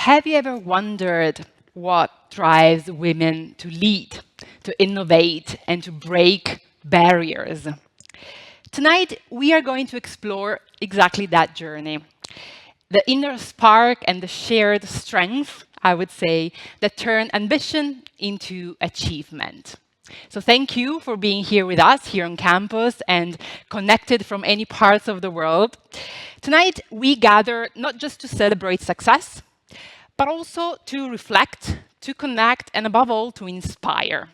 Have you ever wondered what drives women to lead, to innovate, and to break barriers? Tonight, we are going to explore exactly that journey. The inner spark and the shared strength, I would say, that turn ambition into achievement. So thank you for being here with us here on campus and connected from any parts of the world. Tonight, we gather not just to celebrate success, but also to reflect, to connect, and above all, to inspire.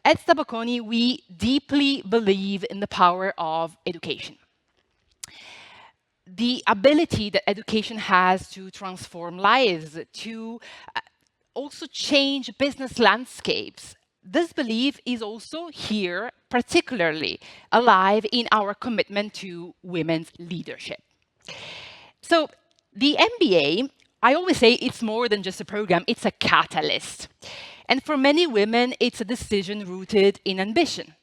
At SDA Bocconi, we deeply believe in the power of education. The ability that education has to transform lives, to also change business landscapes. This belief is also here, particularly alive in our commitment to women's leadership. So the MBA, I always say it's more than just a program, it's a catalyst. And for many women, it's a decision rooted in ambition.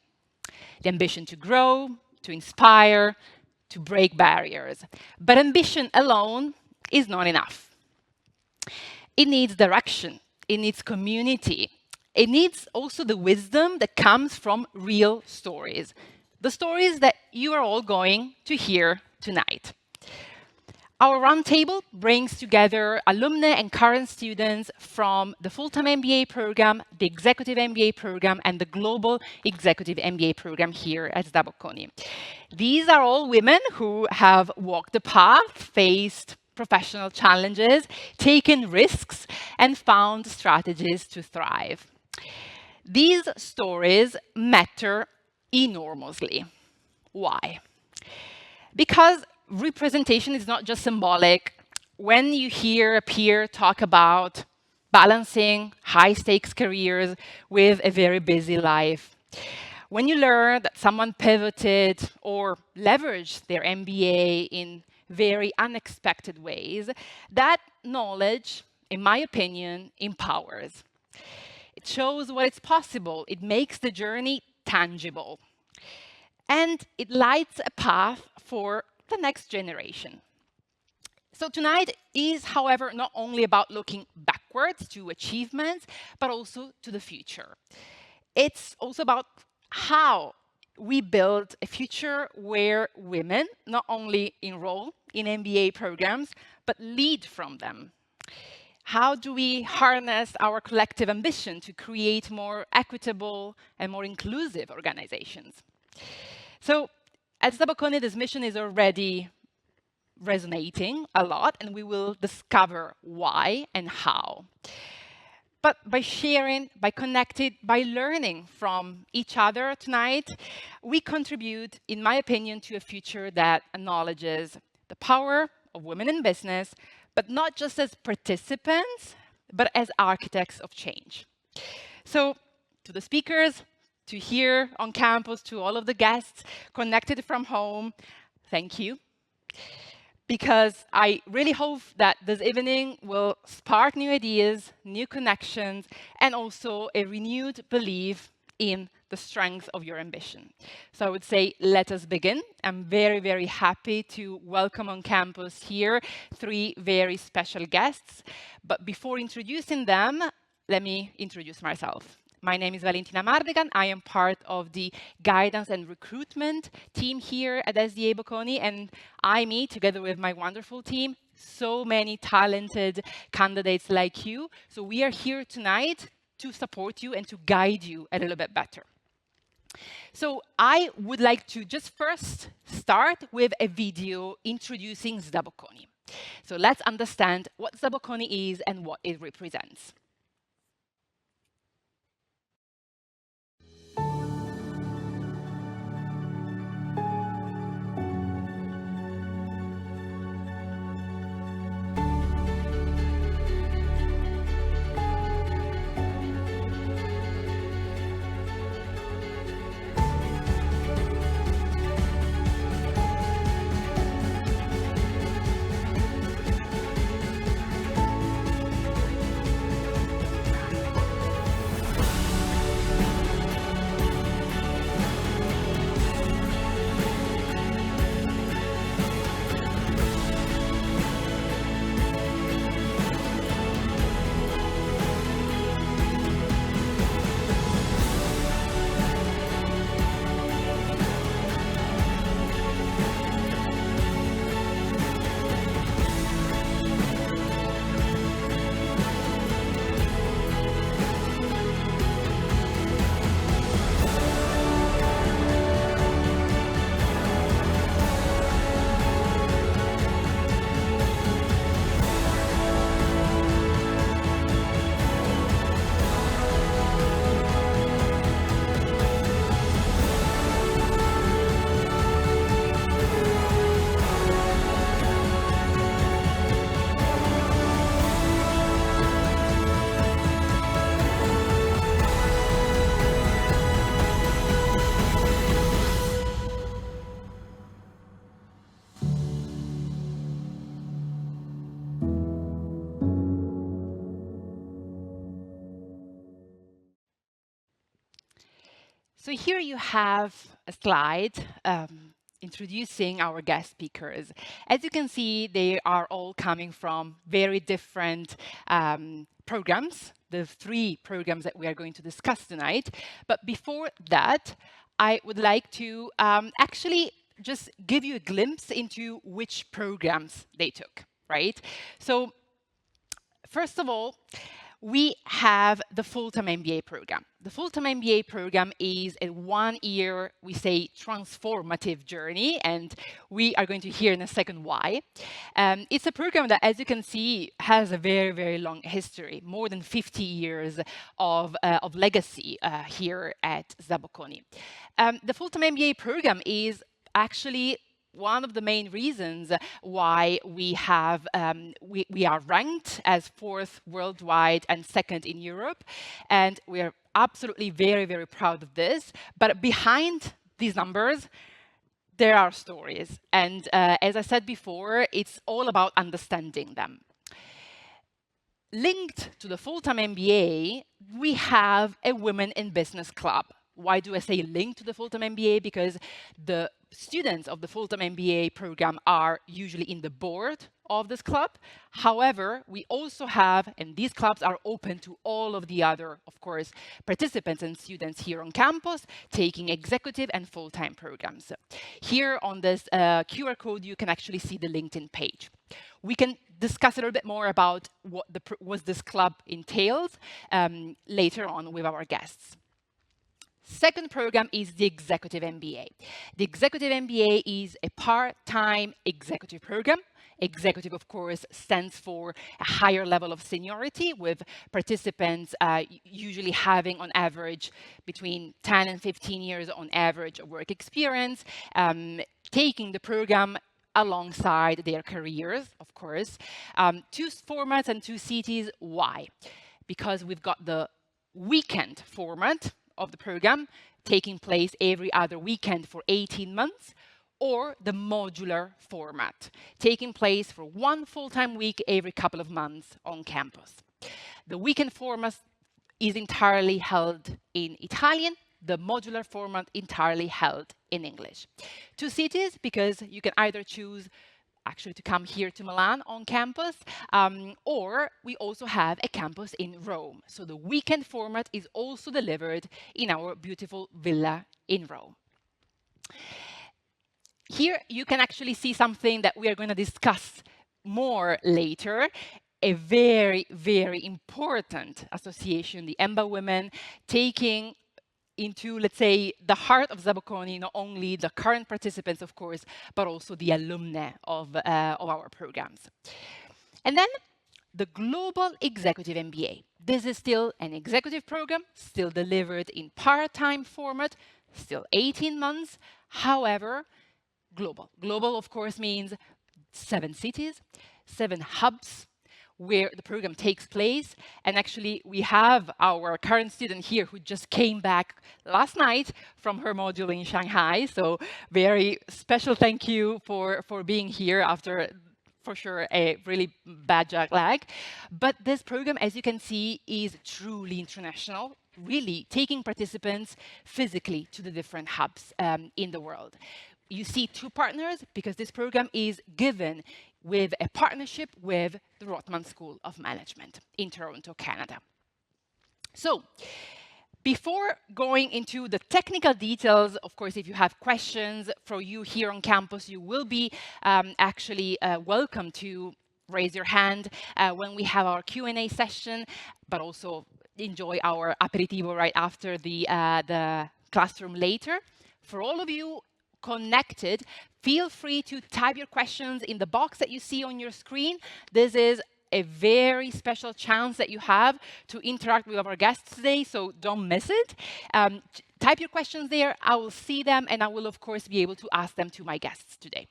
The ambition to grow, to inspire, to break barriers. But ambition alone is not enough. It needs direction, it needs community, it needs also the wisdom that comes from real stories. The stories that you are all going to hear tonight. Our roundtable brings together alumni and current students from the full-time MBA program, the executive MBA program, and the global executive MBA program here at SDA Bocconi. These are all women who have walked the path, faced professional challenges, taken risks, and found strategies to thrive. These stories matter enormously. Why? Because representation is not just symbolic. When you hear a peer talk about balancing high-stakes careers with a very busy life, when you learn that someone pivoted or leveraged their MBA in very unexpected ways, that knowledge, in my opinion, empowers. It shows what is possible. It makes the journey tangible. And it lights a path for the next generation. So tonight is, however, not only about looking backwards to achievements, but also to the future. It's also about how we build a future where women not only enroll in MBA programs, but lead from them. How do we harness our collective ambition to create more equitable and more inclusive organizations? So at SDA Bocconi, this mission is already resonating a lot, and we will discover why and how. But by sharing, by connecting, by learning from each other tonight, we contribute, in my opinion, to a future that acknowledges the power of women in business, but not just as participants, but as architects of change. So to the speakers, to here on campus, to all of the guests connected from home, thank you. Because I really hope that this evening will spark new ideas, new connections, and also a renewed belief in the strength of your ambition. So I would say, let us begin. I'm very, very happy to welcome on campus here 3 very special guests. But before introducing them, let me introduce myself. My name is Valentina Mardegan. I am part of the guidance and recruitment team here at SDA Bocconi, and I meet, together with my wonderful team, so many talented candidates like you. So we are here tonight to support you and to guide you a little bit better. So I would like to just first start with a video introducing SDA Bocconi. So let's understand what SDA Bocconi is and what it represents. So here you have a slide introducing our guest speakers. As you can see, they are all coming from very different programs, the 3 programs that we are going to discuss tonight. But before that, I would like to actually just give you a glimpse into which programs they took, right? So first of all, we have the full-time MBA program. The full-time MBA program is a 1-year, we say, transformative journey, and we are going to hear in a second why. It's a program that, as you can see, has a very, very long history, more than 50 years of legacy here at SDA Bocconi. The full-time MBA program is actually one of the main reasons why we have we are ranked as 4th worldwide and 2nd in Europe, and we are absolutely very, very proud of this. But behind these numbers, there are stories, and as I said before, it's all about understanding them. Linked to the full-time MBA, we have a Women in Business Club. Why do I say linked to the full-time MBA? Because the students of the full-time MBA program are usually in the board of this club. However, we also have, and these clubs are open to all of the other, of course, participants and students here on campus taking executive and full-time programs. Here on this QR code, you can actually see the LinkedIn page. We can discuss a little bit more about what this club entails later on with our guests. Second program is the Executive MBA. The Executive MBA is a part-time executive program. Executive, of course, stands for a higher level of seniority, with participants usually having on average between 10 and 15 years on average of work experience, taking the program alongside their careers, of course. 2 formats and 2 cities. Why? Because we've got the weekend format of the program taking place every other weekend for 18 months, or the modular format taking place for 1 full-time week every couple of months on campus. The weekend format is entirely held in Italian, the modular format entirely held in English. 2 cities, because you can either choose actually to come here to Milan on campus, or we also have a campus in Rome. So the weekend format is also delivered in our beautiful villa in Rome. Here you can actually see something that we are going to discuss more later. A very, very important association, the EMBA Women, taking into, let's say, the heart of SDA Bocconi, not only the current participants, of course, but also the alumni of our programs. And then the Global Executive MBA. This is still an executive program, still delivered in part-time format, still 18 months, however, global. Global, of course, means 7 cities, 7 hubs, where the program takes place. And actually, we have our current student here who just came back last night from her module in Shanghai. So very special thank you for being here after, for sure, a really bad jet lag. But this program, as you can see, is truly international, really taking participants physically to the different hubs in the world. You see 2 partners, because this program is given with a partnership with the Rotman School of Management in Toronto, Canada. So before going into the technical details, of course, if you have questions for you here on campus, you will be actually welcome to raise your hand when we have our Q&A session, but also enjoy our aperitivo right after the classroom later. For all of you connected, feel free to type your questions in the box that you see on your screen. This is a very special chance that you have to interact with our guests today, so don't miss it. Type your questions there, I will see them, and I will, of course, be able to ask them to my guests today.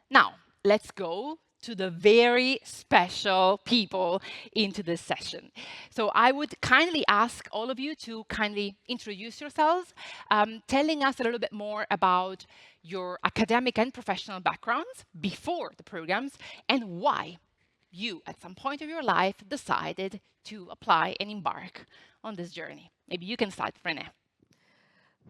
Now, let's go to the very special people into this session. So I would kindly ask all of you to kindly introduce yourselves, telling us a little bit more about your academic and professional backgrounds before the programs, and why you, at some point of your life, decided to apply and embark on this journey. Maybe you can start, René.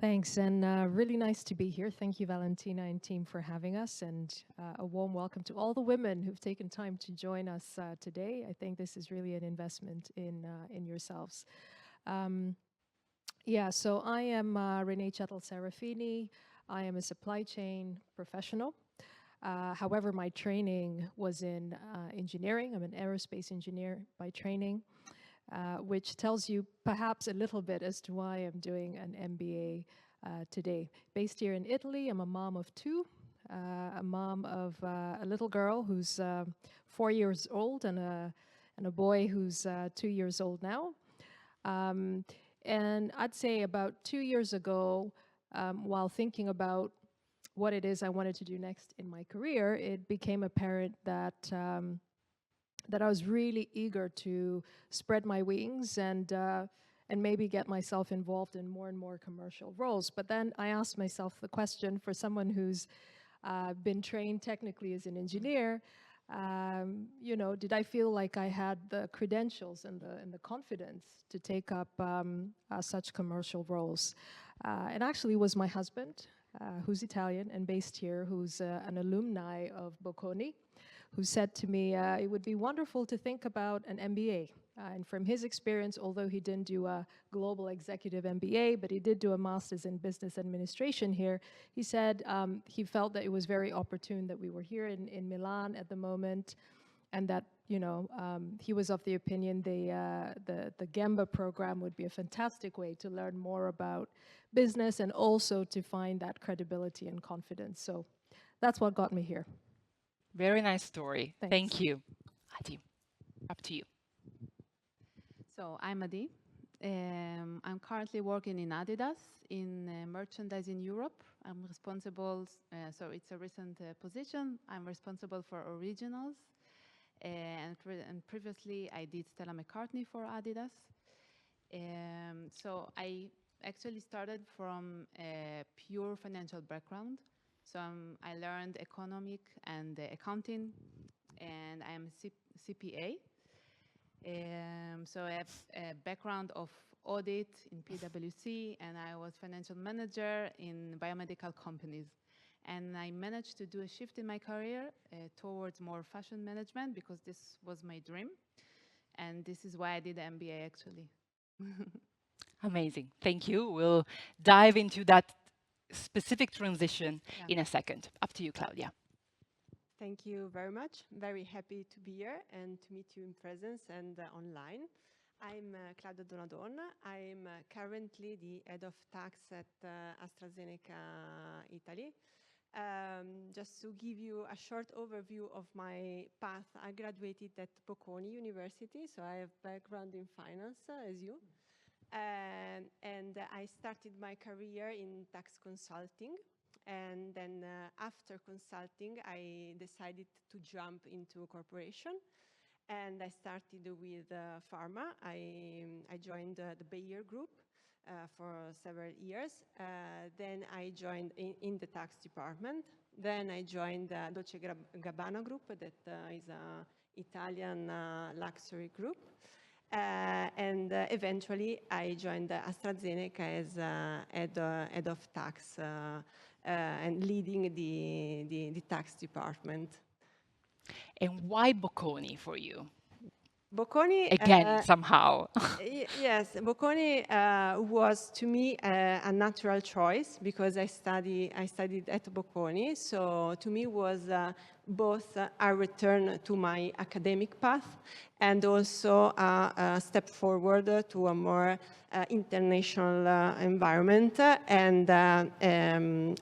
Thanks, and really nice to be here. Thank you, Valentina and team, for having us, and a warm welcome to all the women who've taken time to join us today. I think this is really an investment in yourselves. Um, yeah, so I am Renee Chettle-Serafini. I am a supply chain professional. However, my training was in engineering. I'm an aerospace engineer by training, which tells you perhaps a little bit as to why I'm doing an MBA today. Based here in Italy, I'm a mom of two, a mom of a little girl who's 4 years old and a boy who's 2 years old now. Um, and I'd say about 2 years ago, while thinking about what it is I wanted to do next in my career, it became apparent that that I was really eager to spread my wings and maybe get myself involved in more and more commercial roles. But then I asked myself the question, for someone who's been trained technically as an engineer, you know, did I feel like I had the credentials and the confidence to take up such commercial roles? It actually was my husband, who's Italian and based here, who's an alumni of Bocconi, who said to me, it would be wonderful to think about an MBA. And from his experience, although he didn't do a global executive MBA, but he did do a master's in business administration here, he said he felt that it was very opportune that we were here in Milan at the moment, and that, you know, he was of the opinion the Gamba program would be a fantastic way to learn more about business and also to find that credibility and confidence. So that's what got me here. Very nice story. Thanks. Thank you. Adi, up to you. So I'm Adi. I'm currently working in Adidas in merchandise in Europe. I'm responsible, so it's a recent position. I'm responsible for originals. And previously I did Stella McCartney for Adidas. So I actually started from a pure financial background. So I learned economic and accounting, and I am a CPA. So I have a background of audit in PwC, and I was financial manager in biomedical companies. And I managed to do a shift in my career towards more fashion management because this was my dream. And this is why I did the MBA actually. Amazing. Thank you. We'll dive into that specific transition in a second. Up to you, Claudia. Thank you very much. Very happy to be here and to meet you in presence and online. I'm Claudia Donadon. I'm currently the head of tax at AstraZeneca Italy. Just to give you a short overview of my path, I graduated at Bocconi University, so I have background in finance as you. And I started my career in tax consulting. And then after consulting, I decided to jump into a corporation. And I started with pharma. I joined the Bayer Group for several years. Then I joined in the tax department. Then I joined Dolce Gabbana Group, that is an Italian luxury group. And eventually I joined AstraZeneca as head of tax and leading the tax department. And why Bocconi for you? Bocconi Again, somehow. Yes, Bocconi was to me a natural choice because I studied at Bocconi. So to me was both a return to my academic path and also a step forward to a more international environment. And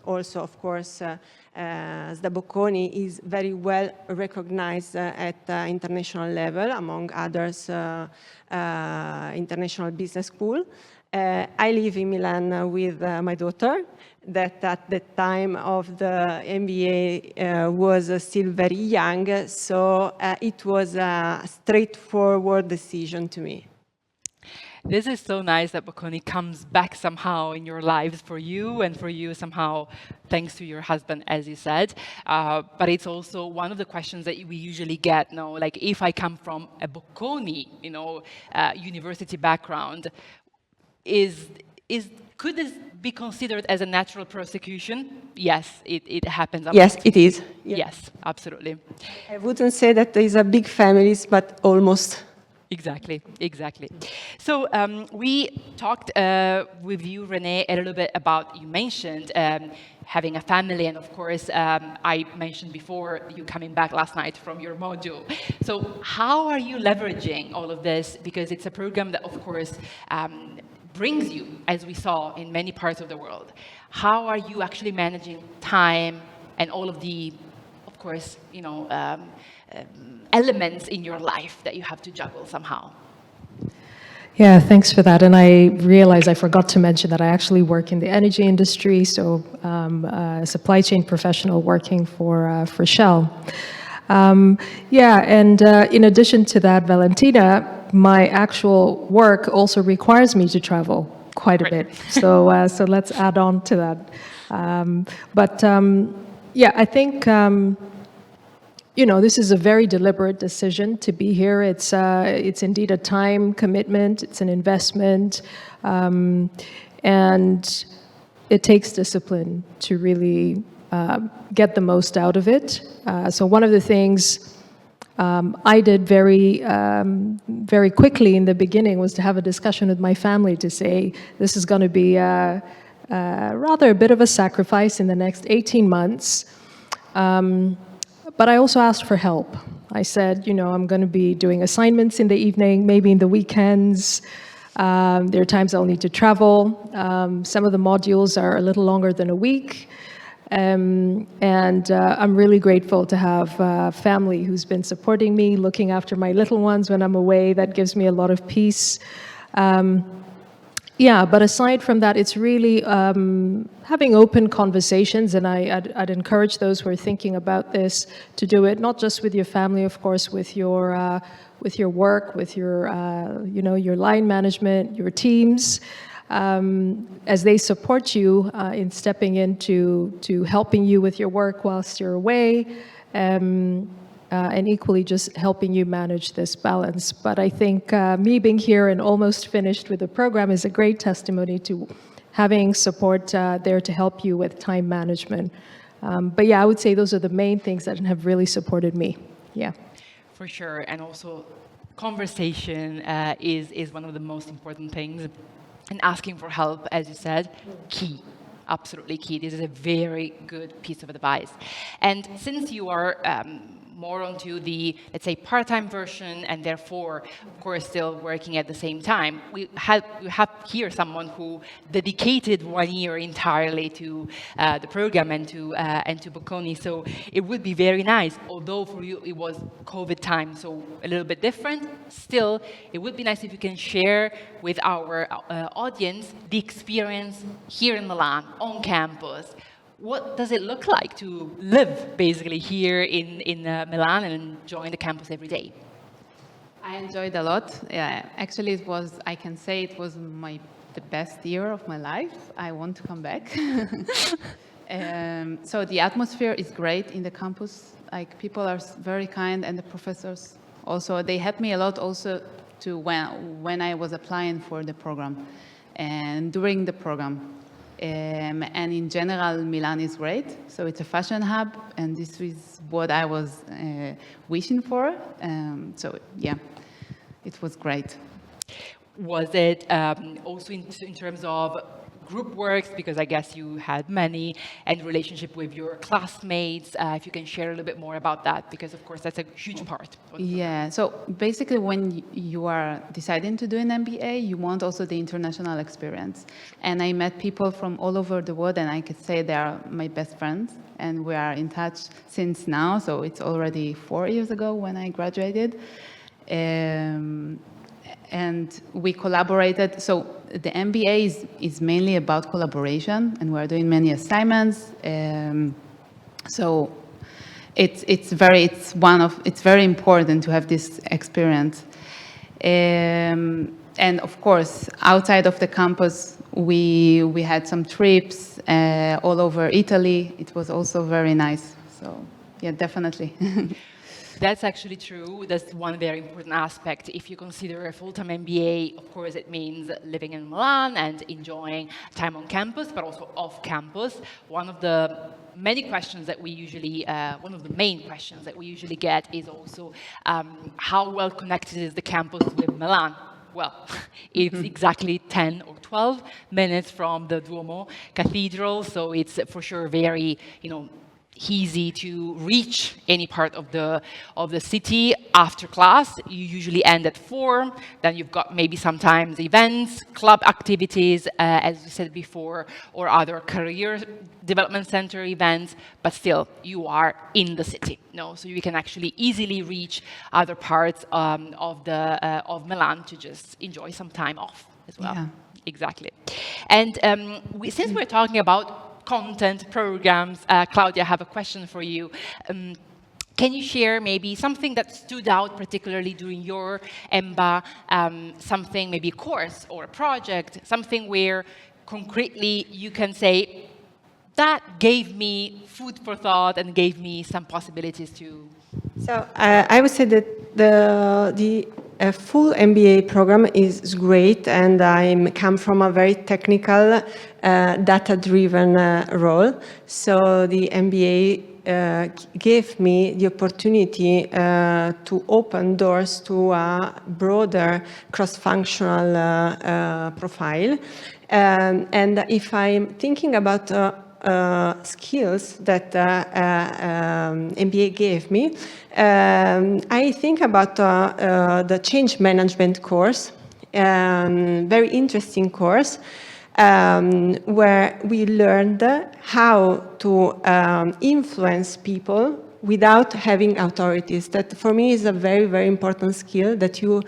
also, of course, SDA Bocconi is very well recognized at international level, among others, International Business School. I live in Milan with my daughter, that at the time of the MBA was still very young, so it was a straightforward decision to me. This is so nice that Bocconi comes back somehow in your lives for you and for you somehow thanks to your husband, as you said. But it's also one of the questions that we usually get, no, like if I come from a Bocconi, university background, is could this be considered as a natural prosecution? Yes, it happens. Yes, it is. Yes, absolutely. I wouldn't say that these are big families, but almost. Exactly, exactly. So we talked with you, Renee, a little bit about, you mentioned having a family, and of course, I mentioned before you coming back last night from your module. So how are you leveraging all of this? Because it's a program that, of course, brings you, as we saw, in many parts of the world. How are you actually managing time and all of the, of course, you know, elements in your life that you have to juggle somehow? Yeah, thanks for that. And I realized I forgot to mention that I actually work in the energy industry, so a supply chain professional working for Shell. Yeah, and in addition to that, Valentina, my actual work also requires me to travel quite a bit. So, so let's add on to that. Yeah, I think you know, this is a very deliberate decision to be here. It's indeed a time commitment. It's an investment, and it takes discipline to really get the most out of it. So one of the things I did very quickly in the beginning was to have a discussion with my family to say this is going to be rather a bit of a sacrifice in the next 18 months. But I also asked for help. I said, you know, I'm going to be doing assignments in the evening, maybe in the weekends. There are times I'll need to travel. Some of the modules are a little longer than a week. And I'm really grateful to have family who's been supporting me, looking after my little ones when I'm away. That gives me a lot of peace. Yeah, but aside from that, it's really having open conversations, and I'd encourage those who are thinking about this to do it, not just with your family, of course, with your work, with your you know, your line management, your teams, as they support you in stepping into helping you with your work whilst you're away. And equally just helping you manage this balance. But I think me being here and almost finished with the program is a great testimony to having support there to help you with time management. But yeah, I would say those are the main things that have really supported me. Yeah. For sure, and also conversation is one of the most important things. And asking for help, as you said, key. Absolutely key. This is a very good piece of advice. And since you are more onto the, let's say, part-time version, and therefore, of course, still working at the same time, we have here someone who dedicated 1 year entirely to the program and to Bocconi. So it would be very nice, although for you it was COVID time, so a little bit different. Still, it would be nice if you can share with our audience the experience here in Milan, on campus. What does it look like to live basically here in Milan and enjoying the campus every day? I enjoyed a lot. Yeah, actually, it was, I can say it was the best year of my life. I want to come back. So the atmosphere is great in the campus. Like, people are very kind, and the professors also, they helped me a lot also to when I was applying for the program and during the program. And in general, Milan is great. So it's a fashion hub, and this is what I was wishing for. So yeah, it was great. Was it also in terms of group works, because I guess you had many, and relationship with your classmates? If you can share a little bit more about that, because of course that's a huge part. Yeah, so basically when you are deciding to do an MBA, you want also the international experience. And I met people from all over the world, and I could say they are my best friends, and we are in touch since now. So it's already 4 years ago when I graduated. And we collaborated. So the MBA is mainly about collaboration, and we're doing many assignments. So it's very important to have this experience. And of course, outside of the campus, we had some trips all over Italy. It was also very nice. So yeah, definitely. That's actually true. That's one very important aspect. If you consider a full-time MBA, of course, it means living in Milan and enjoying time on campus, but also off campus. One of the many questions that we usually, one of the main questions that we usually get is also how well connected is the campus with Milan? Well, it's exactly 10 or 12 minutes from the Duomo Cathedral, so it's for sure very, easy to reach any part of the city after class. You usually end at 4. Then you've got maybe sometimes events, club activities, as we said before, or other career development center events. But still, you are in the city. So you can actually easily reach other parts of Milan to just enjoy some time off as well. Yeah. Exactly. And since we're talking about content programs, Claudia, I have a question for you. Can you share maybe something that stood out particularly during your MBA, something, maybe a course or a project, something where concretely you can say, that gave me food for thought and gave me some possibilities to... So I would say that the full MBA program is great, and I come from a very technical, data-driven role. So the MBA gave me the opportunity to open doors to a broader cross-functional profile. And if I'm thinking about skills that MBA gave me, I think about the change management course, very interesting course, where we learned how to influence people without having authorities. That for me is a very, very important skill that you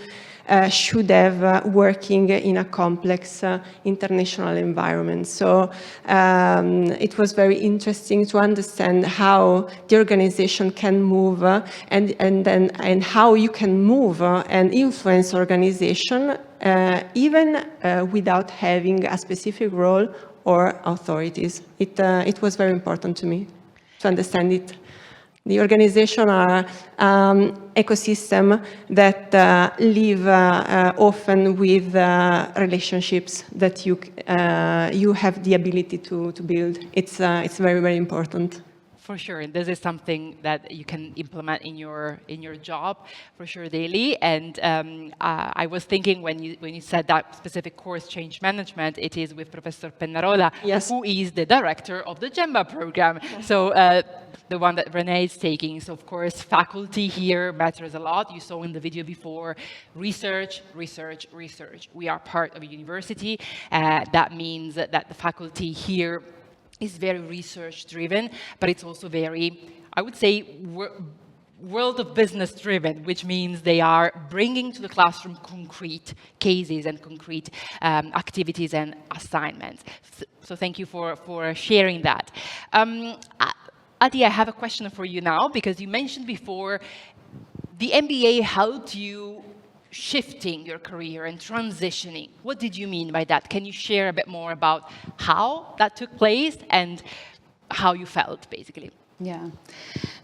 should have working in a complex international environment. So it was very interesting to understand how the organization can move and how you can move and influence organization even without having a specific role or authorities. It was very important to me to understand it. The organization are ecosystem that live often with relationships that you have the ability to build. It's very, very important. For sure, and this is something that you can implement in your job for sure daily. And I was thinking when you said that specific course, change management, it is with Professor Pennarola, yes, who is the director of the GEMBA program. So the one that Renee is taking. So of course, faculty here matters a lot. You saw in the video before, research, research, research. We are part of a university. That means that the faculty here is very research driven, but it's also very, I would say, world of business driven, which means they are bringing to the classroom concrete cases and concrete activities and assignments. So thank you for sharing that. Adi, I have a question for you now, because you mentioned before the MBA helped you shifting your career and transitioning. What did you mean by that? Can you share a bit more about how that took place and how you felt, basically? Yeah.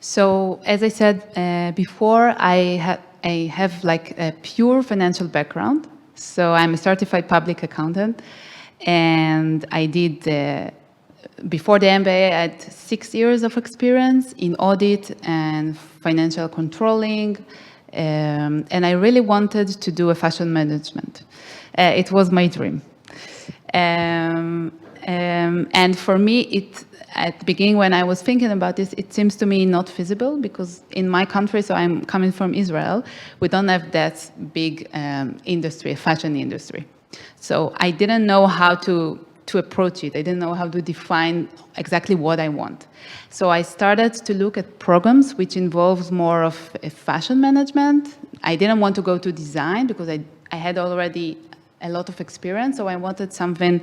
So as I said before, I have like a pure financial background. So I'm a certified public accountant, and I did before the MBA, I had 6 years of experience in audit and financial controlling. And I really wanted to do a fashion management. It was my dream. And for me, at the beginning when I was thinking about this, it seems to me not feasible, because in my country, so I'm coming from Israel, we don't have that big industry, fashion industry. So I didn't know how to approach it. I didn't know how to define exactly what I want. So I started to look at programs which involves more of a fashion management. I didn't want to go to design because I had already a lot of experience. So I wanted something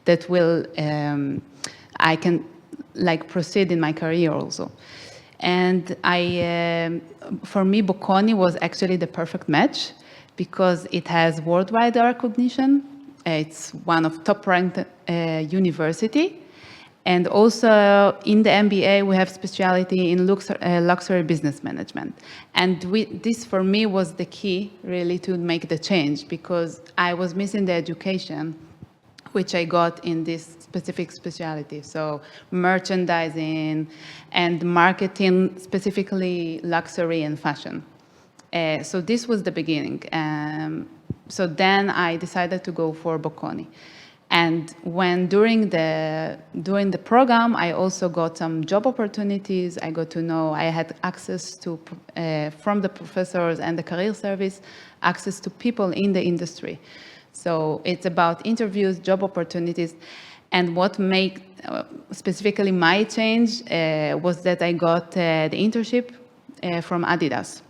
that will, I can like proceed in my career also. And for me, Bocconi was actually the perfect match because it has worldwide recognition. It's one of top-ranked university, And also in the MBA, we have specialty in luxury business management. And this for me was the key really to make the change, because I was missing the education which I got in this specific specialty. So merchandising and marketing, specifically luxury and fashion. So this was the beginning. So then I decided to go for Bocconi. And when during the program, I also got some job opportunities. I got to know, I had access to, from the professors and the career service, access to people in the industry. So it's about interviews, job opportunities. And what made specifically my change was that I got the internship from Adidas.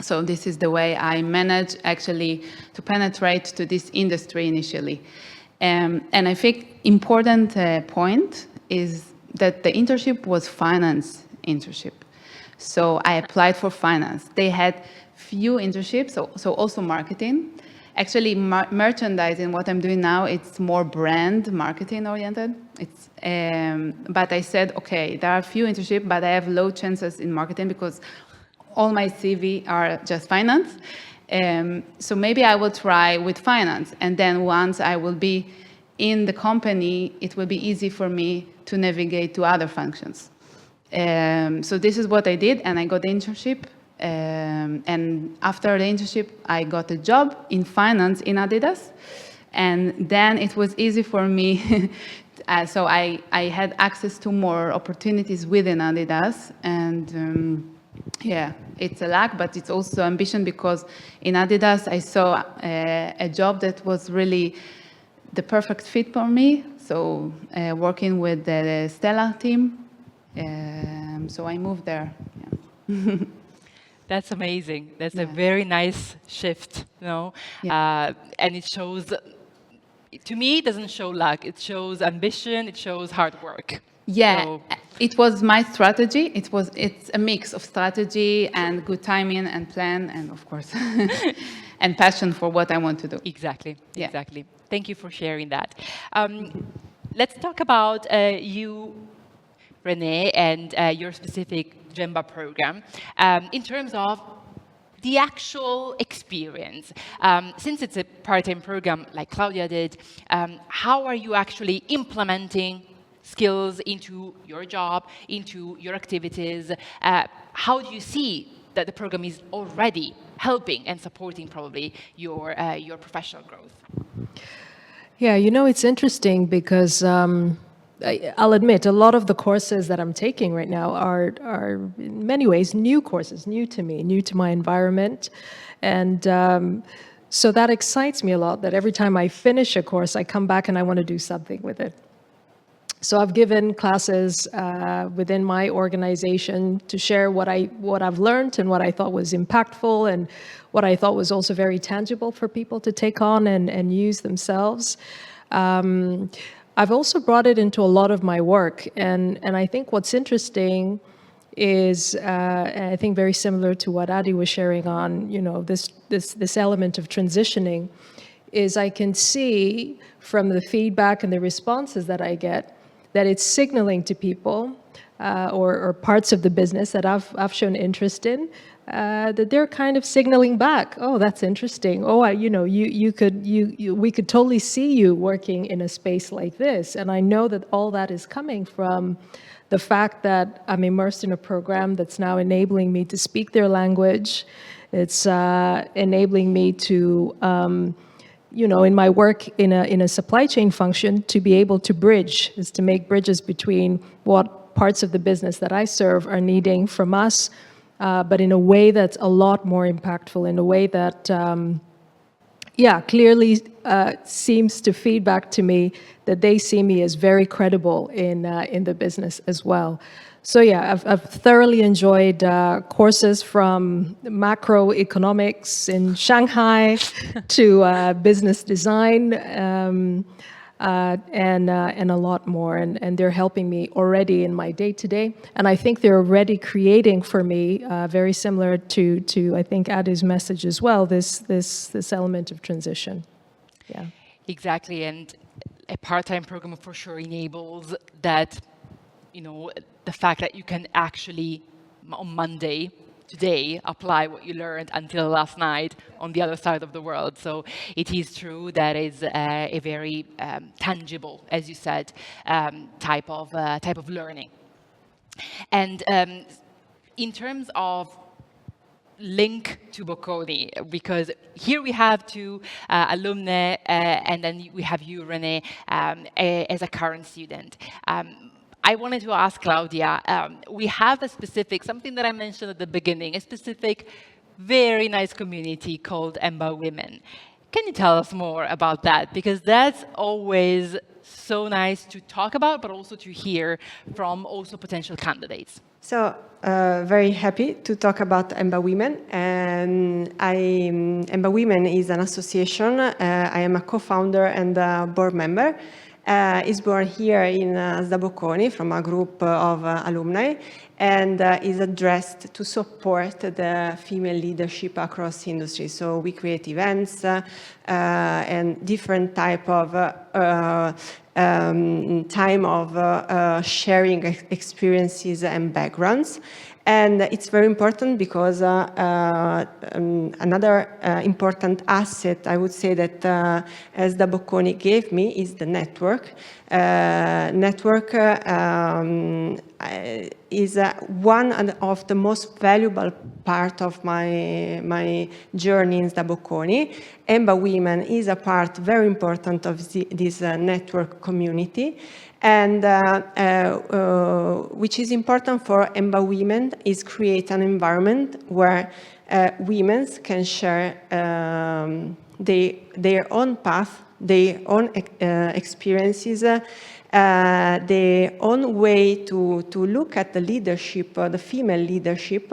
So this is the way I managed actually to penetrate to this industry initially. And I think important point is that the internship was finance internship. So I applied for finance. They had few internships, so also marketing. Actually, merchandising, what I'm doing now, it's more brand marketing oriented. But I said, okay, there are a few internships, but I have low chances in marketing because all my CV are just finance. So maybe I will try with finance. And then once I will be in the company, it will be easy for me to navigate to other functions. So this is what I did, and I got the internship. And after the internship, I got a job in finance in Adidas. And then it was easy for me. So I had access to more opportunities within Adidas. And yeah, it's a luck, but it's also ambition, because in Adidas, I saw a job that was really the perfect fit for me. So working with the Stella team. So I moved there. Yeah. That's amazing. That's a Yeah. very nice shift, you know? Yeah. And it shows, to me, it doesn't show luck. It shows ambition, it shows hard work. Yeah, So, it was my strategy. It's a mix of strategy and good timing and plan, and of course, and passion for what I want to do. exactly, Yeah. exactly. Thank you for sharing that. Let's talk about you, Renee, and your specific Gemba program in terms of the actual experience. Since it's a part-time program like Claudia did, how are you actually implementing skills into your job, into your activities? How do you see that the program is already helping and supporting probably your professional growth? Yeah, you know, it's interesting because I'll admit a lot of the courses that I'm taking right now are in many ways new courses, new to me, new to my environment. And so that excites me a lot, that every time I finish a course, I come back and I want to do something with it. So I've given classes within my organization to share what I've learned and what I thought was impactful and what I thought was also very tangible for people to take on and use themselves. I've also brought it into a lot of my work, and I think what's interesting is, and I think very similar to what Adi was sharing on, you know, this element of transitioning, is I can see from the feedback and the responses that I get that it's signaling to people or parts of the business that I've shown interest in, that they're kind of signaling back, oh, that's interesting. Oh, we could totally see you working in a space like this. And I know that all that is coming from the fact that I'm immersed in a program that's now enabling me to speak their language. It's enabling me to, in my work in a supply chain function, to be able to bridge, is to make bridges between what parts of the business that I serve are needing from us, but in a way that's a lot more impactful, in a way that, clearly seems to feed back to me that they see me as very credible in the business as well. So yeah, I've thoroughly enjoyed courses from macroeconomics in Shanghai to business design and a lot more. And they're helping me already in my day-to-day. And I think they're already creating for me, very similar to I think Adi's message as well, this element of transition. Yeah. Exactly. And a part-time program for sure enables that, the fact that you can actually, on Monday, today, apply what you learned until last night on the other side of the world. So it is true that is a very tangible, as you said, type of learning. And in terms of link to Bocconi, because here we have two alumni, and then we have you, Renee, as a current student. I wanted to ask Claudia, we have a specific, something that I mentioned at the beginning, a specific, very nice community called MBA Women. Can you tell us more about that? Because that's always so nice to talk about, but also to hear from also potential candidates. So, very happy to talk about MBA Women. MBA Women is an association. I am a co-founder and a board member. Is born here in SDA Bocconi from a group of alumni, and is addressed to support the female leadership across industry. So we create events and different type of time of sharing experiences and backgrounds. And it's very important because another important asset, I would say, that SDA Bocconi gave me is the network. Network is one of the most valuable part of my journey in SDA Bocconi. MBA Women is a part very important of this network community. And which is important for MBA Women is create an environment where women can share their own path, their own experiences, their own way to look at the leadership, the female leadership.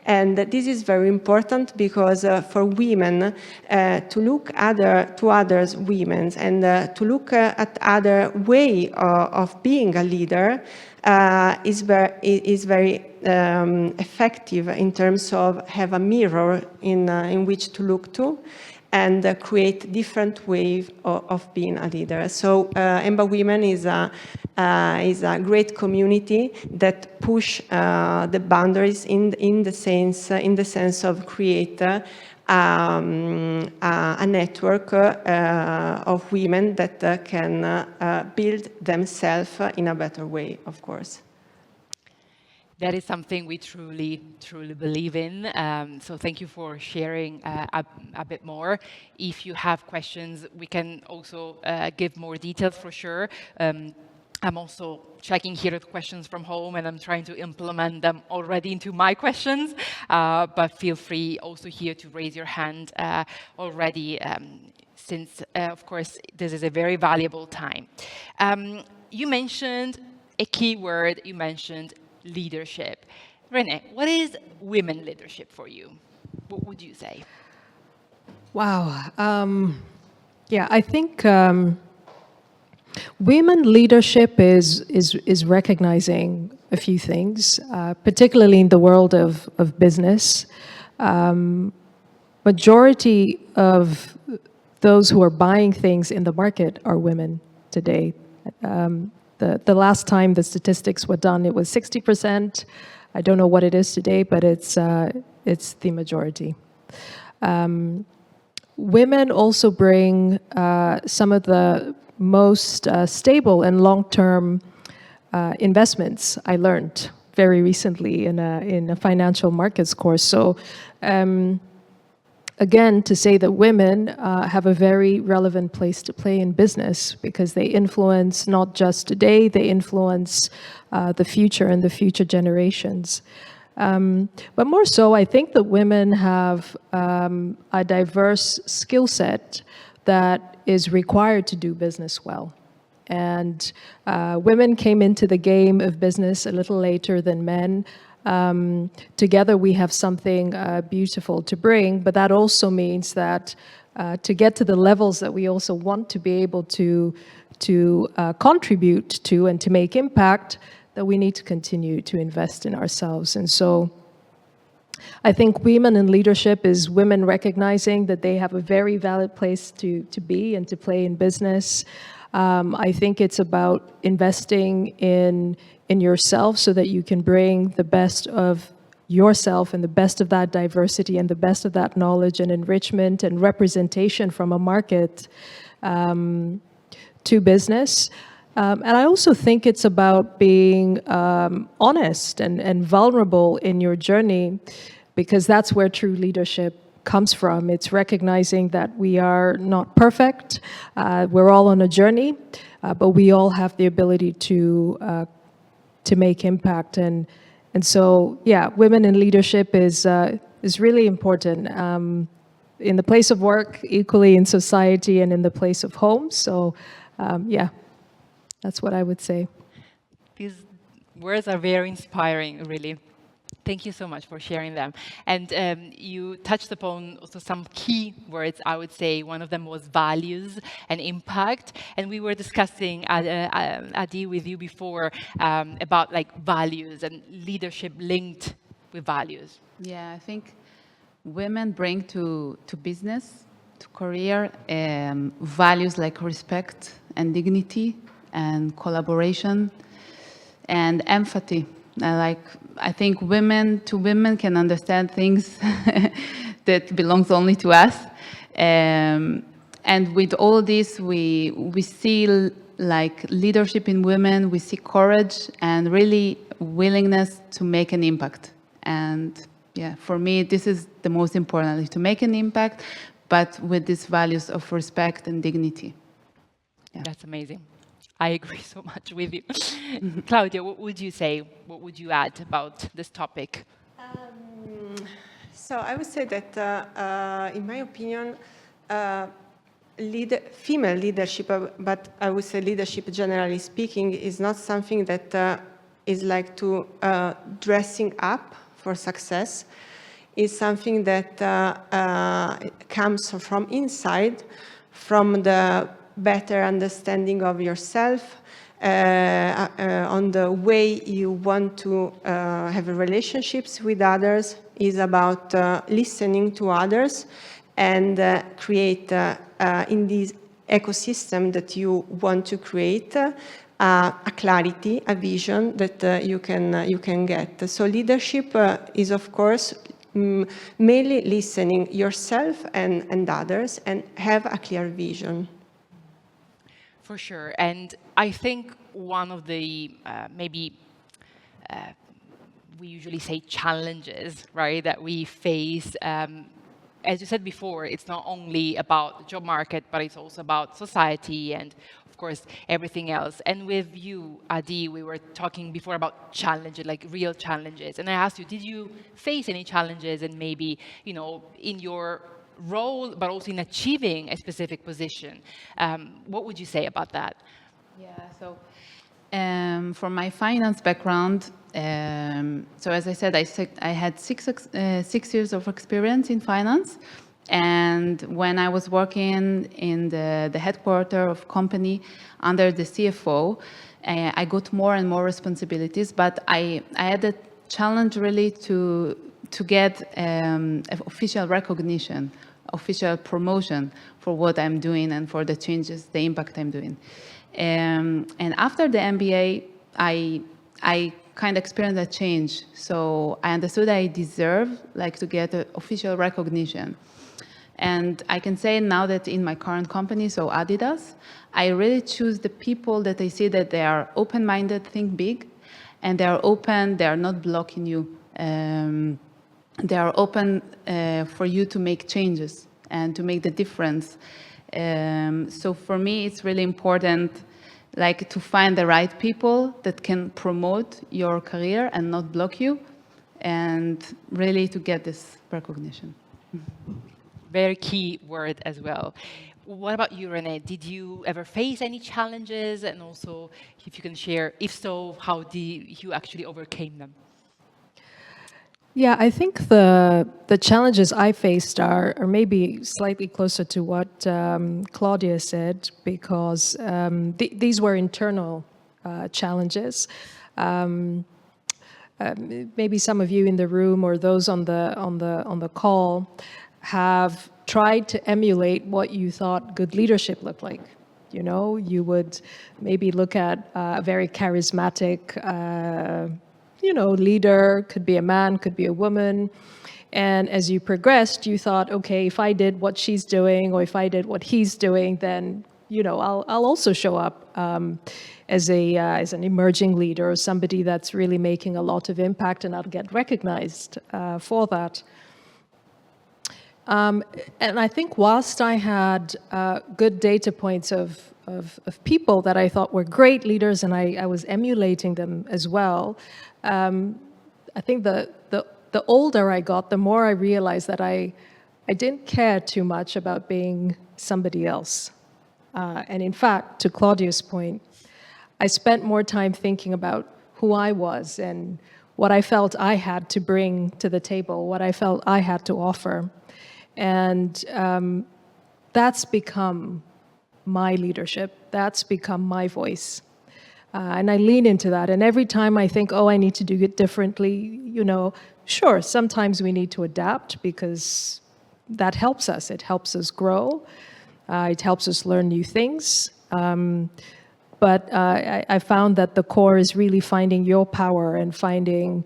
And this is very important because for women to look to others women and to look at other way of being a leader is very effective in terms of have a mirror in which to look to, and create different ways of being a leader. So MBA Women is a great community that push the boundaries in the sense of create a network of women that can build themselves in a better way, of course. That is something we truly, truly believe in. So thank you for sharing a bit more. If you have questions, we can also give more details for sure. I'm also checking here the questions from home, and I'm trying to implement them already into my questions. But feel free also here to raise your hand already, since, of course, this is a very valuable time. You mentioned a key word, you mentioned leadership. Renee, what is women leadership for you? What would you say? Wow. Yeah, I think women leadership is recognizing a few things, particularly in the world of business. Majority of those who are buying things in the market are women today. The last time the statistics were done, it was 60%. I don't know what it is today, but it's the majority. Women also bring some of the most stable and long-term investments. I learned very recently in a financial markets course. So again, to say that women have a very relevant place to play in business because they influence not just today, they influence the future and the future generations. But more so, I think that women have a diverse skill set that is required to do business well. And women came into the game of business a little later than men. Together we have something beautiful to bring, but that also means that to get to the levels that we also want to be able to contribute to and to make impact, that we need to continue to invest in ourselves. And so I think women in leadership is women recognizing that they have a very valid place to be and to play in business. I think it's about investing in yourself so that you can bring the best of yourself and the best of that diversity and the best of that knowledge and enrichment and representation from a market to business. And I also think it's about being honest and vulnerable in your journey, because that's where true leadership comes from. It's recognizing that we are not perfect. We're all on a journey, but we all have the ability to make impact. And so, yeah, women in leadership is really important in the place of work, equally in society, and in the place of home. So, yeah, that's what I would say. These words are very inspiring, really. Thank you so much for sharing them. And you touched upon also some key words, I would say. One of them was values and impact. And we were discussing, Adi, with you before about like values and leadership linked with values. Yeah, I think women bring to business, to career, values like respect and dignity and collaboration and empathy. I think women can understand things that belongs only to us. And with all this, we see like leadership in women, we see courage and really willingness to make an impact. And yeah, for me, this is the most important, to make an impact, but with these values of respect and dignity. Yeah. That's amazing. I agree so much with you. Claudia, what would you say? What would you add about this topic? So I would say that, in my opinion, female leadership, but I would say leadership generally speaking, is not something that is like to dressing up for success. It's something that comes from inside, from the better understanding of yourself, on the way you want to have relationships with others, is about listening to others and create in this ecosystem that you want to create a clarity, a vision that you can get. So leadership is, of course, mainly listening yourself and others and have a clear vision. For sure. And I think one of the we usually say challenges, right, that we face, as you said before, it's not only about the job market, but it's also about society and, of course, everything else. And with you, Adi, we were talking before about challenges, like real challenges. And I asked you, did you face any challenges and maybe, you know, in your role, but also in achieving a specific position? What would you say about that? Yeah, so from my finance background, so as I said, I had 6 years of experience in finance. And when I was working in the headquarters of company under the CFO, I got more and more responsibilities, but I had a challenge really to get official recognition, official promotion for what I'm doing and for the changes, the impact I'm doing. And after the MBA, I kind of experienced a change. So I understood I deserve like to get official recognition. And I can say now that in my current company, so Adidas, I really choose the people that I see that they are open-minded, think big, and they are open, they are not blocking you. They are open for you to make changes and to make the difference. So for me, it's really important like to find the right people that can promote your career and not block you, and really to get this recognition. Very key word as well. What about you, Renee? Did you ever face any challenges? And also, if you can share, if so, how did you actually overcame them? Yeah, I think the challenges I faced are maybe slightly closer to what Claudia said, because these were internal challenges. Maybe some of you in the room or those on the call have tried to emulate what you thought good leadership looked like. You know, you would maybe look at a very charismatic, you know, leader, could be a man, could be a woman. And as you progressed, you thought, okay, if I did what she's doing, or if I did what he's doing, then, you know, I'll also show up as an emerging leader, or somebody that's really making a lot of impact, and I'll get recognized for that. And I think whilst I had good data points of people that I thought were great leaders, and I was emulating them as well, I think the older I got, the more I realized that I didn't care too much about being somebody else. And in fact, to Claudia's point, I spent more time thinking about who I was and what I felt I had to bring to the table, what I felt I had to offer. And that's become my leadership. That's become my voice. And I lean into that. And every time I think, oh, I need to do it differently, you know, sure, sometimes we need to adapt because that helps us. It helps us grow. It helps us learn new things. But I found that the core is really finding your power and finding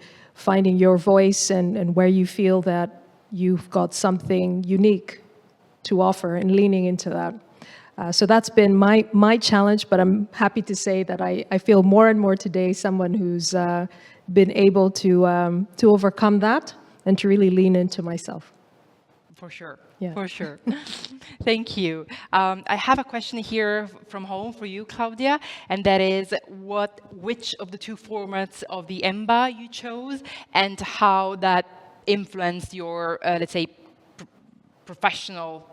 your voice and where you feel that you've got something unique to offer and leaning into that. So that's been my challenge, but I'm happy to say that I feel more and more today someone who's been able to overcome that and to really lean into myself. For sure. Yeah. For sure. Thank you. I have a question here from home for you, Claudia, and that is which of the two formats of the MBA you chose and how that influenced your, let's say, professional,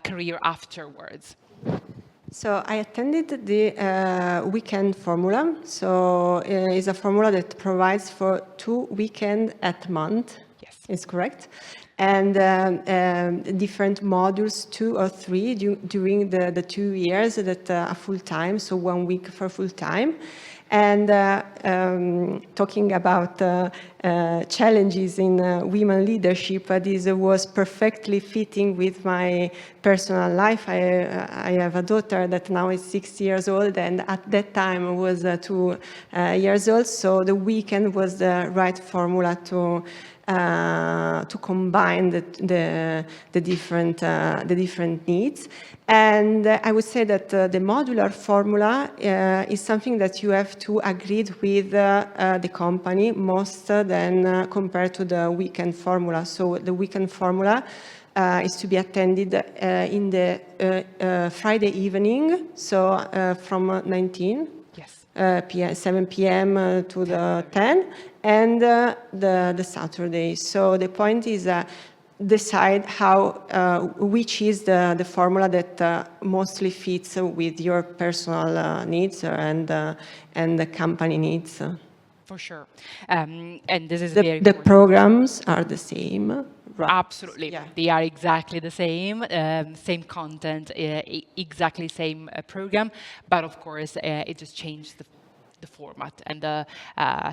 career afterwards. So I attended the weekend formula. So it's a formula that provides for 2 weekends at month. Yes, is correct. And different modules, 2 or 3 during the 2 years that are full time. So 1 week for full time. And talking about challenges in women leadership, this was perfectly fitting with my personal life. I have a daughter that now is 6 years old, and at that time was 2 years old. So the weekend was the right formula to combine the different needs. And I would say that the modular formula is something that you have to agree with the company most than compared to the weekend formula. So the weekend formula is to be attended in the Friday evening, so from 19. Yes. 7 p.m. to the 10, and the Saturday. So the point is decide which is the formula that mostly fits with your personal needs and the company needs. For sure. And this is the important. programs are the same. Right. Absolutely. Yeah. They are exactly the same, same content, exactly same program, but of course it just changed the format and the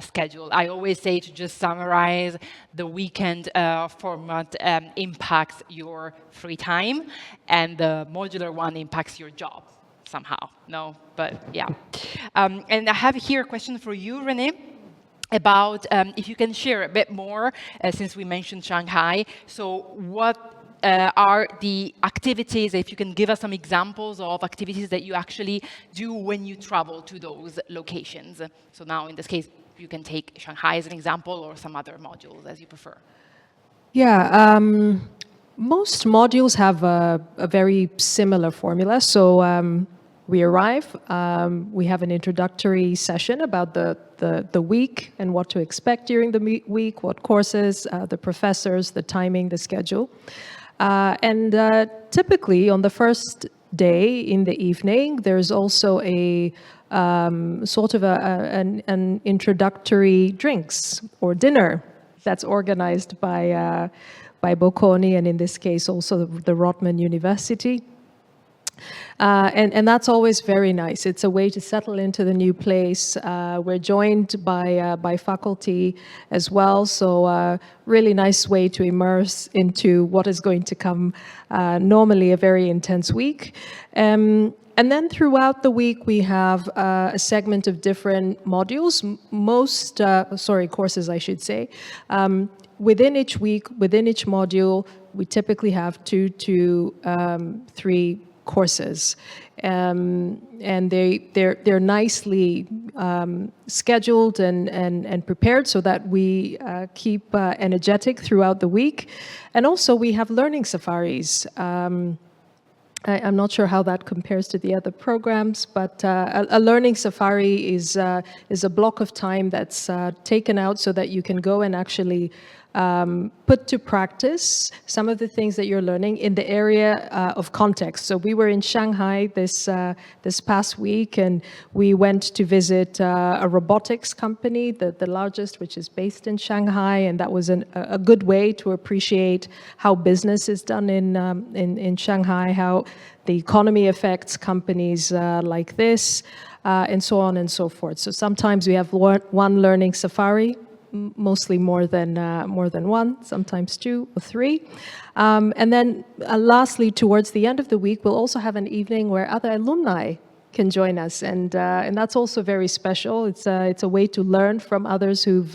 schedule. I always say, to just summarize, the weekend format impacts your free time, and the modular one impacts your job somehow. No, but yeah. And I have here a question for you, René, about if you can share a bit more, since we mentioned Shanghai. So what are the activities, if you can give us some examples of activities that you actually do when you travel to those locations? So now in this case, you can take Shanghai as an example, or some other modules as you prefer. Yeah, most modules have a very similar formula. So we arrive, we have an introductory session about the week and what to expect during the week, what courses, the professors, the timing, the schedule. And typically on the first day in the evening, there's also a sort of an introductory drinks or dinner that's organized by Bocconi, and in this case also the Rotman University. And that's always very nice. It's a way to settle into the new place. We're joined by faculty as well, so really nice way to immerse into what is going to come, normally a very intense week. And then throughout the week, we have a segment of different modules, courses, I should say. Within each week, within each module, we typically have 2 to 3 courses, and they're nicely scheduled and prepared so that we keep energetic throughout the week. And also we have learning safaris. I'm not sure how that compares to the other programs, but a learning safari is a block of time that's taken out so that you can go and actually put to practice some of the things that you're learning in the area of context. So we were in Shanghai this past week, and we went to visit a robotics company, the largest, which is based in Shanghai, and that was a good way to appreciate how business is done in Shanghai, how the economy affects companies like this, and so on and so forth. So sometimes we have one learning safari, mostly more than one, sometimes 2 or 3. And then lastly, towards the end of the week, we'll also have an evening where other alumni can join us, and that's also very special. It's a way to learn from others who've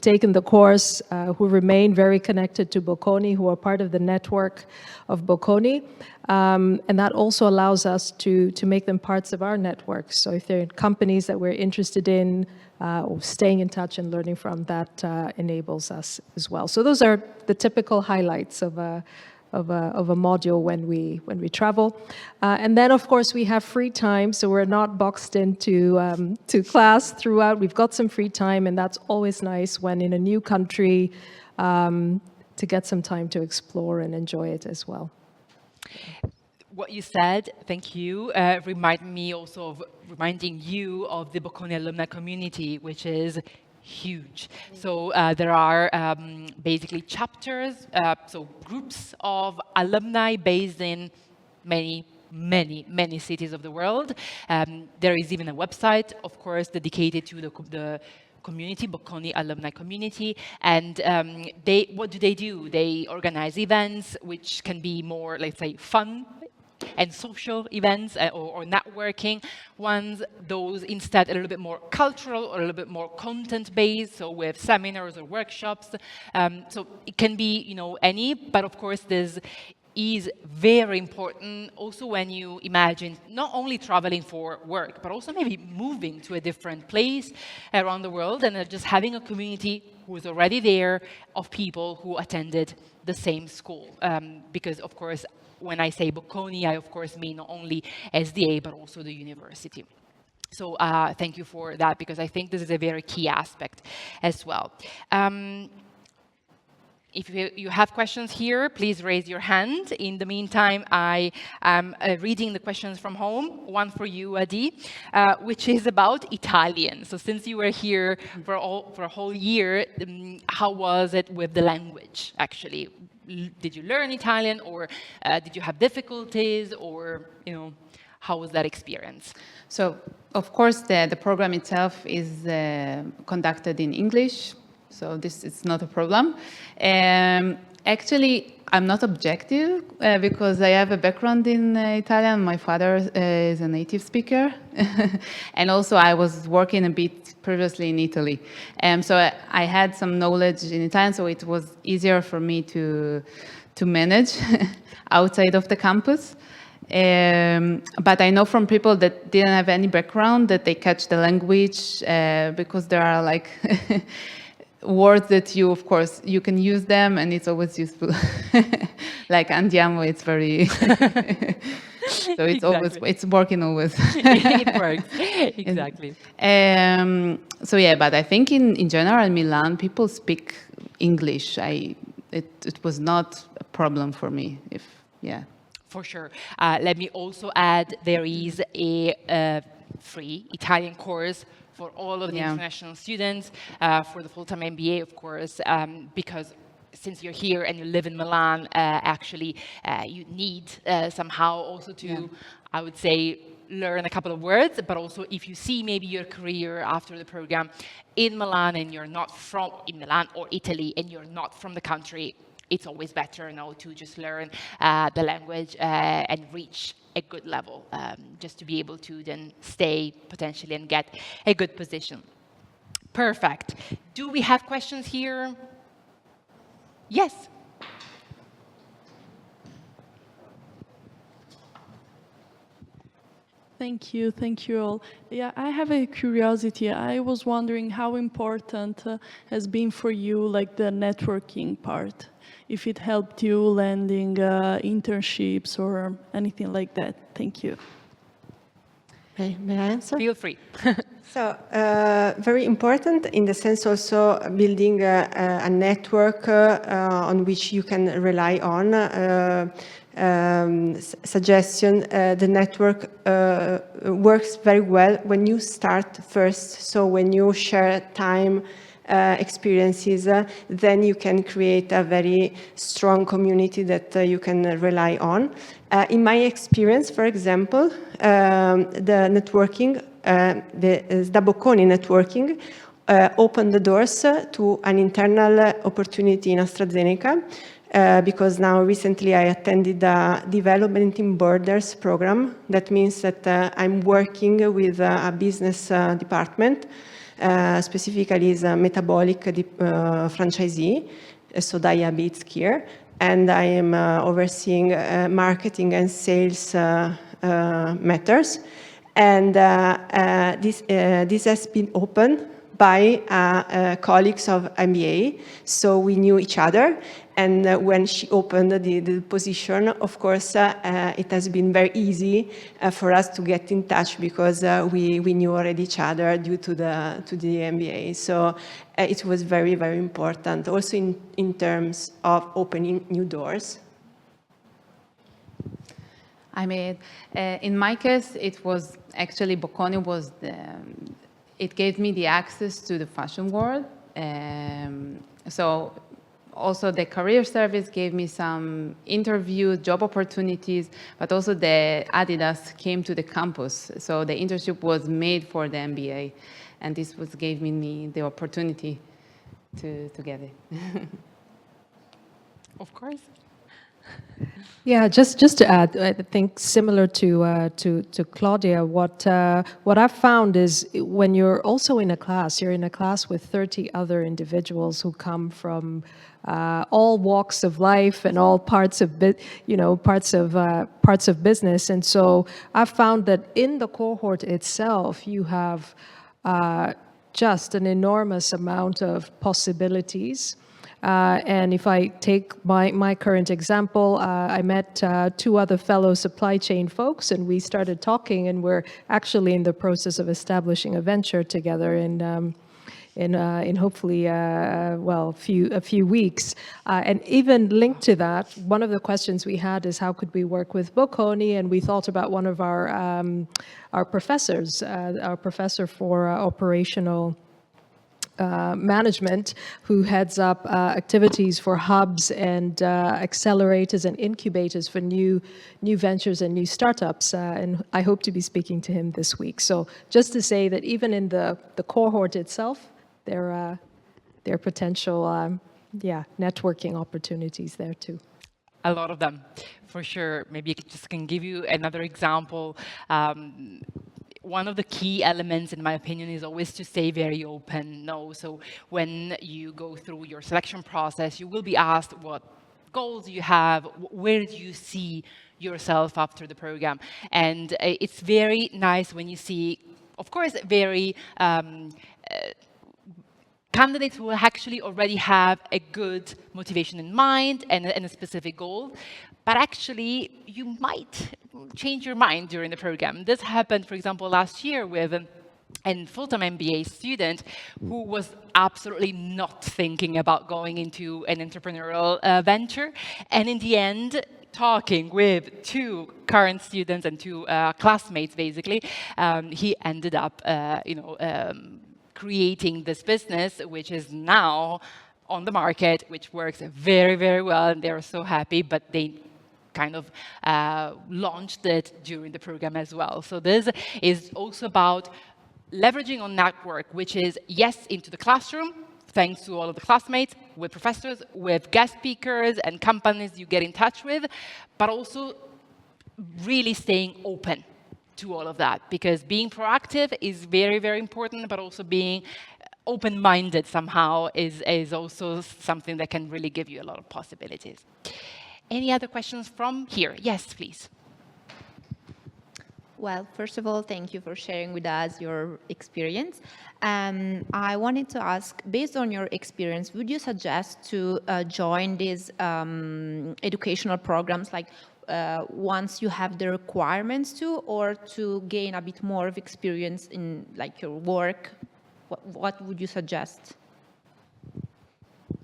taken the course, who remain very connected to Bocconi, who are part of the network of Bocconi, and that also allows us to make them parts of our network. So if they're companies that we're interested in, or staying in touch and learning from, that enables us as well. So those are the typical highlights of a module when we travel. And then, of course, we have free time, so we're not boxed into to class throughout. We've got some free time, and that's always nice when in a new country, to get some time to explore and enjoy it as well. What you said, thank you, reminding you of the Bocconi alumni community, which is huge. So there are basically chapters, so groups of alumni based in many cities of the world. There is even a website, of course, dedicated to the community, Bocconi alumni community. And what do? They organize events, which can be more, let's say, fun and social events or networking ones, those instead a little bit more cultural or a little bit more content-based, so with seminars or workshops. So it can be, any, but of course this is very important also when you imagine not only traveling for work, but also maybe moving to a different place around the world and just having a community who is already there of people who attended the same school. Because, of course, when I say Bocconi, I, of course, mean not only SDA, but also the university. So thank you for that, because I think this is a very key aspect as well. If you have questions here, please raise your hand. In the meantime, I am reading the questions from home. One for you, Adi, which is about Italian. So since you were here for a whole year, how was it with the language, actually? Did you learn Italian, or did you have difficulties, or how was that experience? So, of course, the program itself is conducted in English, so this is not a problem. Actually, I'm not objective because I have a background in Italian. My father is a native speaker, and also I was working a bit previously in Italy. So I had some knowledge in Italian, so it was easier for me to manage outside of the campus. But I know from people that didn't have any background that they catch the language because there are like words that of course, you can use them and it's always useful. Like andiamo, it's very, so it's always, it's working always. It works, exactly. So yeah, but I think in general, in Milan, people speak English. It was not a problem for me, yeah. For sure. Let me also add, there is a free Italian course for all of the international students, for the full-time MBA, of course, because since you're here and you live in Milan, actually, you need somehow also to, I would say, learn a couple of words, but also if you see maybe your career after the program in Milan and you're not from in Milan or Italy and you're not from the country, it's always better, to just learn the language and reach a good level, just to be able to then stay potentially and get a good position. Perfect. Do we have questions here? Yes. Thank you all. Yeah, I have a curiosity. I was wondering how important has been for you, like the networking part, if it helped you landing internships or anything like that. Thank you. May I answer? Feel free. So, very important in the sense also building a network on which you can rely on. Suggestion, the network works very well when you start first. So when you share time, experiences, then you can create a very strong community that you can rely on. In my experience, for example, the networking, the SDA Bocconi networking opened the doors to an internal opportunity in AstraZeneca. Because now recently I attended the Development in Borders program. That means that I'm working with a business department, specifically is a metabolic franchisee, so diabetes care, and I am overseeing marketing and sales matters. And this has been opened by colleagues of MBA, so we knew each other. And when she opened the position, of course, it has been very easy for us to get in touch because we knew already each other due to the MBA. So it was very, very important, also in terms of opening new doors. I mean, in my case, it was actually Bocconi was it gave me the access to the fashion world. So also the career service gave me some interview, job opportunities, but also the Adidas came to the campus. So the internship was made for the MBA, and this gave me the opportunity to get it. Of course. Yeah, just to add, I think similar to Claudia, what I've found is when you're also in a class, you're in a class with 30 other individuals who come from all walks of life and all parts of parts of business, and so I've found that in the cohort itself, you have just an enormous amount of possibilities. And if I take my current example, I met 2 other fellow supply chain folks, and we started talking, and we're actually in the process of establishing a venture together in hopefully a few weeks. And even linked to that, one of the questions we had is how could we work with Bocconi, and we thought about one of our professors, our professor for operational management, who heads up activities for hubs and accelerators and incubators for new ventures and new startups. And I hope to be speaking to him this week. So just to say that even in the cohort itself, there are potential networking opportunities there too. A lot of them, for sure. Maybe I just can give you another example. One of the key elements, in my opinion, is always to stay very open. So when you go through your selection process, you will be asked what goals you have, where do you see yourself after the program. And it's very nice when you see, of course, very candidates who actually already have a good motivation in mind and a specific goal, but actually you might change your mind during the program. This happened, for example, last year with a full-time MBA student who was absolutely not thinking about going into an entrepreneurial venture, and in the end, talking with 2 current students and 2 classmates, basically, he ended up, creating this business, which is now on the market, which works very, very well, and they're so happy, but they kind of launched it during the program as well. So this is also about leveraging on network, which is, yes, into the classroom, thanks to all of the classmates, with professors, with guest speakers and companies you get in touch with, but also really staying open to all of that, because being proactive is very, very important, but also being open-minded somehow is also something that can really give you a lot of possibilities. Any other questions from here? Yes, please. Well, first of all, thank you for sharing with us your experience. I wanted to ask, based on your experience, would you suggest to join these educational programs, like once you have the requirements to, or to gain a bit more of experience in like your work? What would you suggest?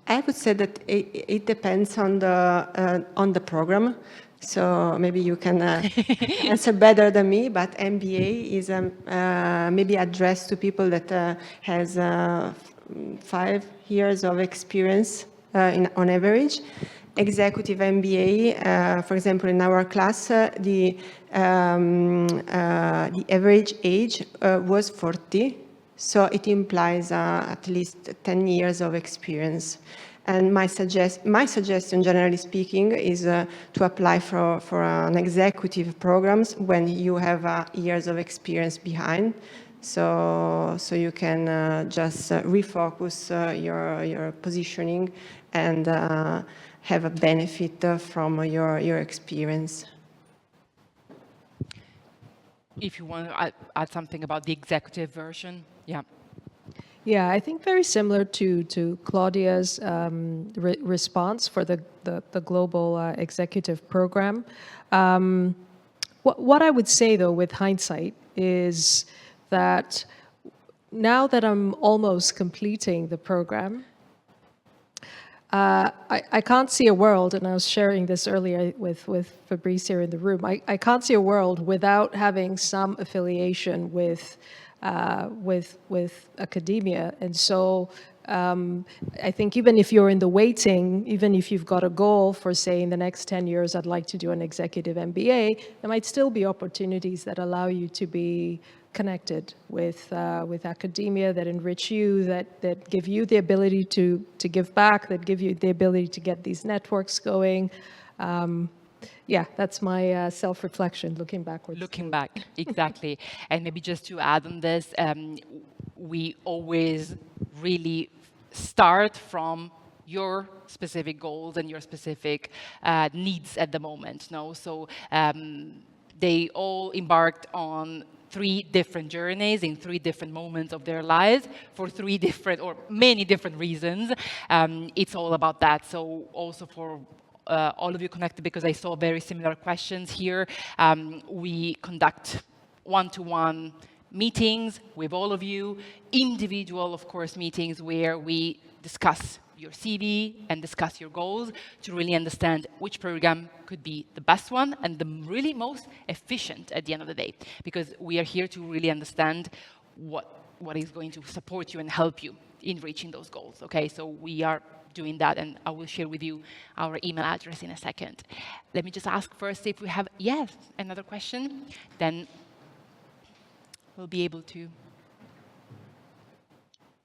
I would say that it depends on the program. So maybe you can answer better than me, but MBA is maybe addressed to people that has 5 years of experience on average. Executive MBA, for example, in our class, the average age was 40. So it implies at least 10 years of experience. And my suggestion, generally speaking, is to apply for an executive programs when you have years of experience behind. So you can just refocus your positioning and have a benefit from your experience. If you want to add something about the executive version, yeah. Yeah, I think very similar to Claudia's response for the global executive program. What I would say, though, with hindsight, is that now that I'm almost completing the program, I can't see a world, and I was sharing this earlier with Fabrice here in the room, I can't see a world without having some affiliation with academia. And so I think even if you're in the waiting, even if you've got a goal for, say, in the next 10 years, I'd like to do an executive MBA, there might still be opportunities that allow you to be connected with academia, that enrich you, that give you the ability to give back, that give you the ability to get these networks going. Yeah, that's my self-reflection, looking backwards. Looking back, exactly. And maybe just to add on this, we always really start from your specific goals and your specific needs at the moment. No? So they all embarked on 3 different journeys in 3 different moments of their lives for 3 different or many different reasons. It's all about that. So also for all of you connected, because I saw very similar questions here, we conduct one-to-one meetings with all of you, individual, of course, meetings where we discuss your CV and discuss your goals to really understand which program could be the best one and the really most efficient at the end of the day, because we are here to really understand what is going to support you and help you in reaching those goals. Okay, so we are doing that, and I will share with you our email address in a second. Let me just ask first if we have, yes, another question, then we'll be able to.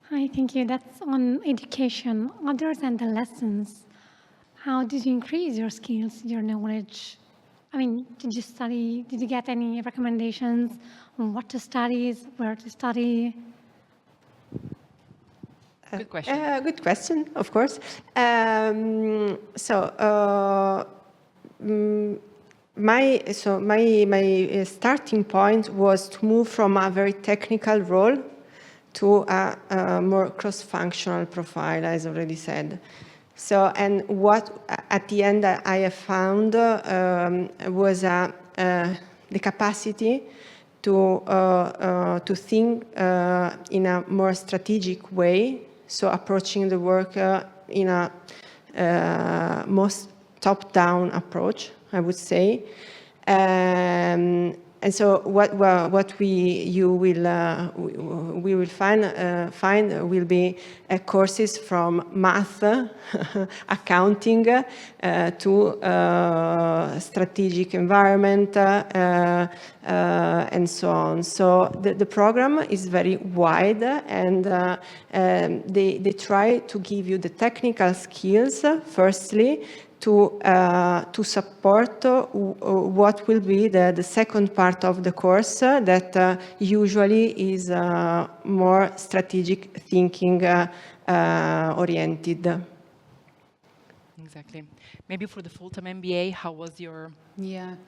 Hi, thank you. That's on education. Other than the lessons, how did you increase your skills, your knowledge? I mean, did you study? Did you get any recommendations on what to study, where to study? Good question. Good question, of course. My starting point was to move from a very technical role to a more cross-functional profile, as already said. So, and what at the end I have found was the capacity to think in a more strategic way. So approaching the work in a most top-down approach, I would say. And And so what we will find will be courses from math, accounting, to strategic environment, and so on. So the program is very wide, and they try to give you the technical skills, firstly, to support what will be the second part of the course that usually is more strategic thinking oriented. Exactly. Maybe for the full-time MBA, how was your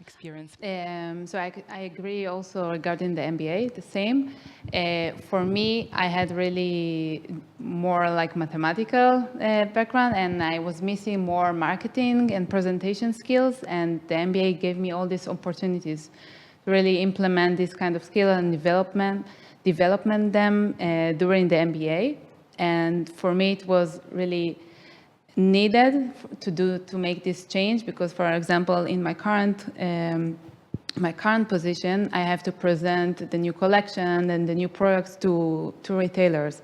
experience? So I agree also regarding the MBA, the same. For me, I had really more like mathematical background, and I was missing more marketing and presentation skills, and the MBA gave me all these opportunities to really implement this kind of skill and development them during the MBA. And for me, it was really needed to make this change, because, for example, in my current position, I have to present the new collection and the new products to retailers.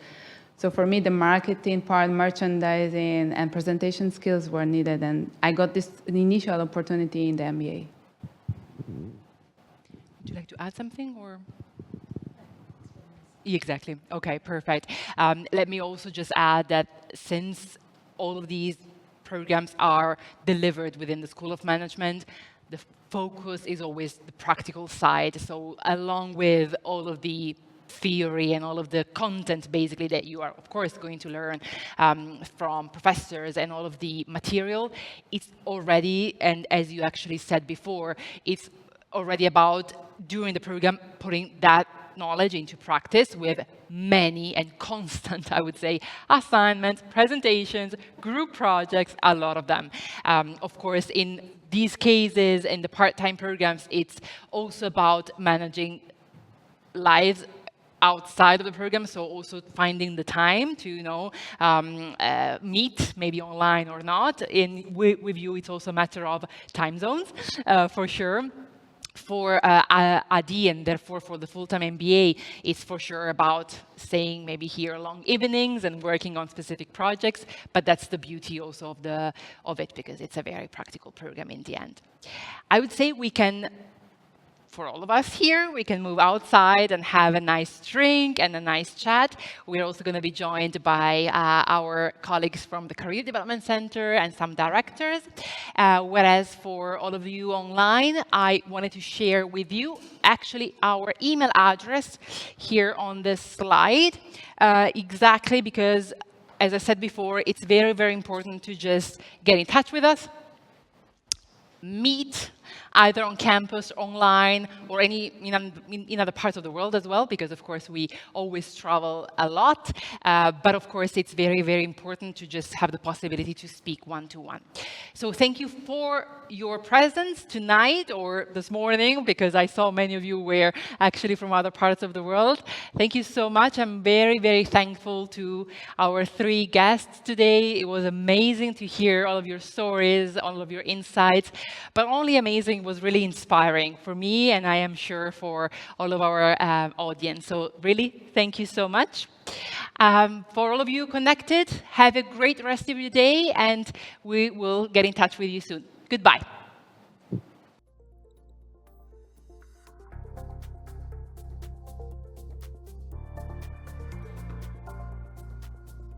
So for me, the marketing part, merchandising, and presentation skills were needed, and I got this initial opportunity in the MBA. Would you like to add something, or? Exactly. Okay, perfect. Let me also just add that since all of these programs are delivered within the School of Management, the focus is always the practical side. So along with all of the theory and all of the content, basically, that you are, of course, going to learn from professors and all of the material, it's already, and as you actually said before, it's already about, during the program, putting that knowledge into practice with many and constant, I would say, assignments, presentations, group projects, a lot of them. Of course, in these cases, in the part-time programs, it's also about managing lives outside of the program, so also finding the time to, meet, maybe online or not. With you, it's also a matter of time zones, for sure. For AD, and therefore for the full-time MBA, it's for sure about staying maybe here long evenings and working on specific projects, but that's the beauty also of it, because it's a very practical program in the end. I would say we can, for all of us here, we can move outside and have a nice drink and a nice chat. We're also going to be joined by our colleagues from the Career Development Center and some directors. Whereas for all of you online, I wanted to share with you actually our email address here on this slide, exactly because, as I said before, it's very, very important to just get in touch with us, meet either on campus, online, or in other parts of the world as well, because of course we always travel a lot. But of course it's very, very important to just have the possibility to speak one-to-one. So thank you for your presence tonight or this morning, because I saw many of you were actually from other parts of the world. Thank you so much. I'm very, very thankful to our 3 guests today. It was amazing to hear all of your stories, all of your insights, but only amazing was really inspiring for me, and I am sure for all of our audience. So really, thank you so much. For all of you connected, have a great rest of your day, and we will get in touch with you soon. Goodbye.